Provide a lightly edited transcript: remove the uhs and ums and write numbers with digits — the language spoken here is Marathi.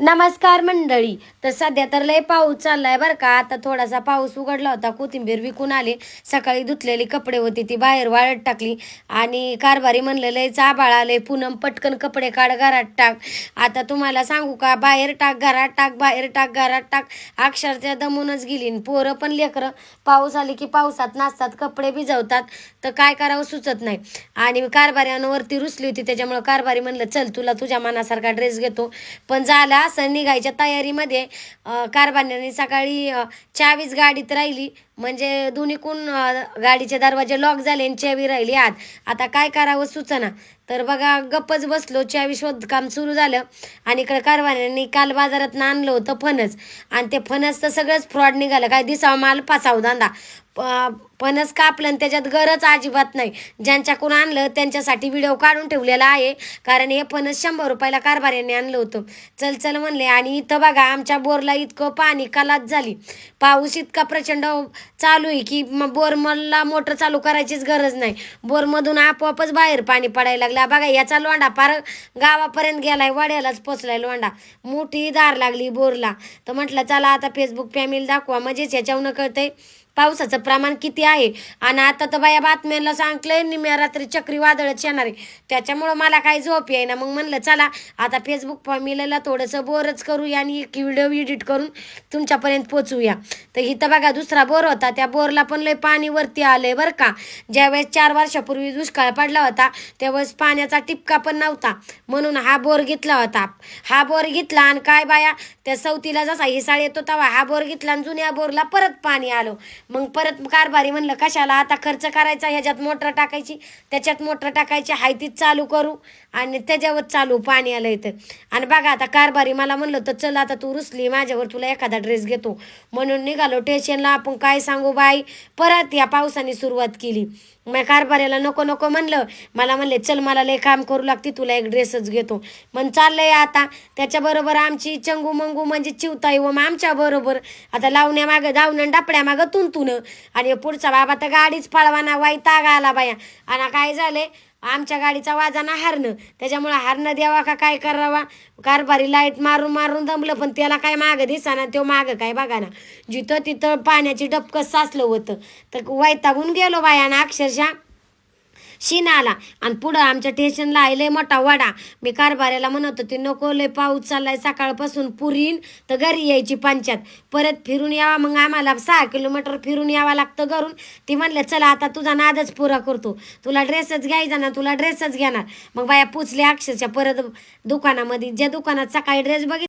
नमस्कार मंडळी. तर सध्या तर लय पाऊस चाललाय बरं का. आता थोडासा पाऊस उघडला होता, कोथिंबीर विकून आले. सकाळी धुतलेली कपडे होती ती बाहेर वाळत टाकली आणि कारभारी म्हणलं लय आभाळ आले, पूनम पटकन कपडे काढ घरात टाक. आता तुम्हाला सांगू का, बाहेर टाक घरात टाक, बाहेर टाक घरात टाक, अक्षरशः दमूनच गेली. पोरं पण लेकरं पाऊस आली की पावसात नाचतात, कपडे भिजवतात, तर काय करावं सुचत नाही. आणि कारभाऱ्यांवरती रुसली होती, त्याच्यामुळे कारभारी म्हणलं चल तुला तुझ्या मनासारखा ड्रेस घेतो. पण झाला सण निघायच्या तयारीमध्ये कारभाऱ्याने सकाळी चावीच गाडीत राहिली, म्हणजे दोन्हीकून गाडीचे दरवाजे लॉक झाले आणि चावी राहिली आत. आता काय करावं सुचना. तर बघा गप्पच बसलो, चावी शोधकाम सुरू झालं. आणि इकडे कारभाऱ्यांनी काल बाजारात आणलं होतं फणस, आणि ते फणस तर सगळंच फ्रॉड निघालं. काय दिसावा माल पासाव धंदा. फणस कापलं आणि त्याच्यात गरज अजिबात नाही. ज्यांच्याकडून आणलं त्यांच्यासाठी व्हिडिओ काढून ठेवलेला आहे, कारण हे फणस 100 रुपयाला कारभाऱ्यांनी आणलं होतं. चल चल म्हणले. आणि इथं बघा आमच्या बोरला इतकं पाणी कलाच झाली. पाऊस इतका प्रचंड चालू आहे की बोरमधला मोटर चालू करायचीच गरज नाही. बोरमधून आपोआपच बाहेर पाणी पडायला लागला. बघा याचा लोंढा पार गावापर्यंत गेलाय, वाड्यालाच पोचलाय लोंढा. मोठी धार लागली बोरला. तर म्हटलं चला आता फेसबुक फॅमिली दाखवा, म्हणजेच याच्यावरून कळतंय पावसाचं प्रमाण किती आहे. आणि आता तर बाया बातम्यांना सांगलंय निम्या रात्री चक्रीवादळच येणार आहे, त्याच्यामुळं मला काही झोप येईना. मग म्हणलं चला आता फेसबुक फॅमिलीला थोडंसं बोरच करूया आणि एक व्हिडिओ एडिट करून तुमच्यापर्यंत पोचवूया. तर इथं बघा दुसरा बोर होता, त्या बोरला पण लय पाणी वरती आलंय बरं का. ज्यावेळेस 4 वर्षापूर्वी दुष्काळ पडला होता त्यावेळेस पाण्याचा टिपका पण नव्हता, म्हणून हा बोर घेतला होता. हा बोर घेतला आणि काय बाया त्या सवतीला जसा हिसाळ येतो तेव्हा हा बोर घेतला आणि जुन्या बोरला परत पाणी आलं. मग परत कारभारी म्हणलं कशाला आता खर्च करायचा, ह्याच्यात मोटर टाकायची त्याच्यात मोटर टाकायची, हाय तीच चालू करू आणि त्याच्यावर चालू पाणी आलं इथं. आणि बघा आता कारभारी मला म्हणलं तर चल आता तू रुसली माझ्यावर, तुला एखादा ड्रेस घेतो म्हणून निघालो स्टेशनला. आपण काय सांगू बाई, परत या पावसाने सुरुवात केली. मग कारभाऱ्याला नको नको म्हणलं, मला म्हणले चल मला लय काम करू लागते, तुला एक ड्रेसच घेतो. मग चाललंय आता त्याच्याबरोबर आमची चंगू मंगू म्हणजे चिवताई व आमच्या बरोबर आता लावण्यामागं धावणं डापड्यामागं तुंतुन. आणि पुढचा बाबा तर गाडीच पळवाना, वैताग आला बाया. आणि काय झाले, आमच्या गाडीचा वाजाना हारणं, त्याच्यामुळं हारणं द्यावा का काय करावा. कारभारी लाईट मारून मारून दमलं, पण त्याला काय मागं दिसाना, तो मागं काय बघा ना. जिथं तिथं पाण्याची डबकं साचलं होतं. तर वैतागून गेलो बायाना अक्षरशः शीन आला. आणि पुढं आमच्या स्टेशनला आहे लय मोठा वाडा. मी कारभाऱ्याला म्हणत होते नको लय पाऊस चाललाय सकाळपासून, पुरीन तर घरी यायची पंचायत, परत फिरून यावा. मग आम्हाला 6 किलोमीटर फिरून यावं लागतं घरून. ती म्हणलं चला आता तुझा नादच पुरा करतो, तुला ड्रेसच घ्यायचा ना, तुला ड्रेसच घेणार. मग बाया पुचले अक्षरशः परत दुकानामध्ये, ज्या दुकानात सकाळी ड्रेस बघितला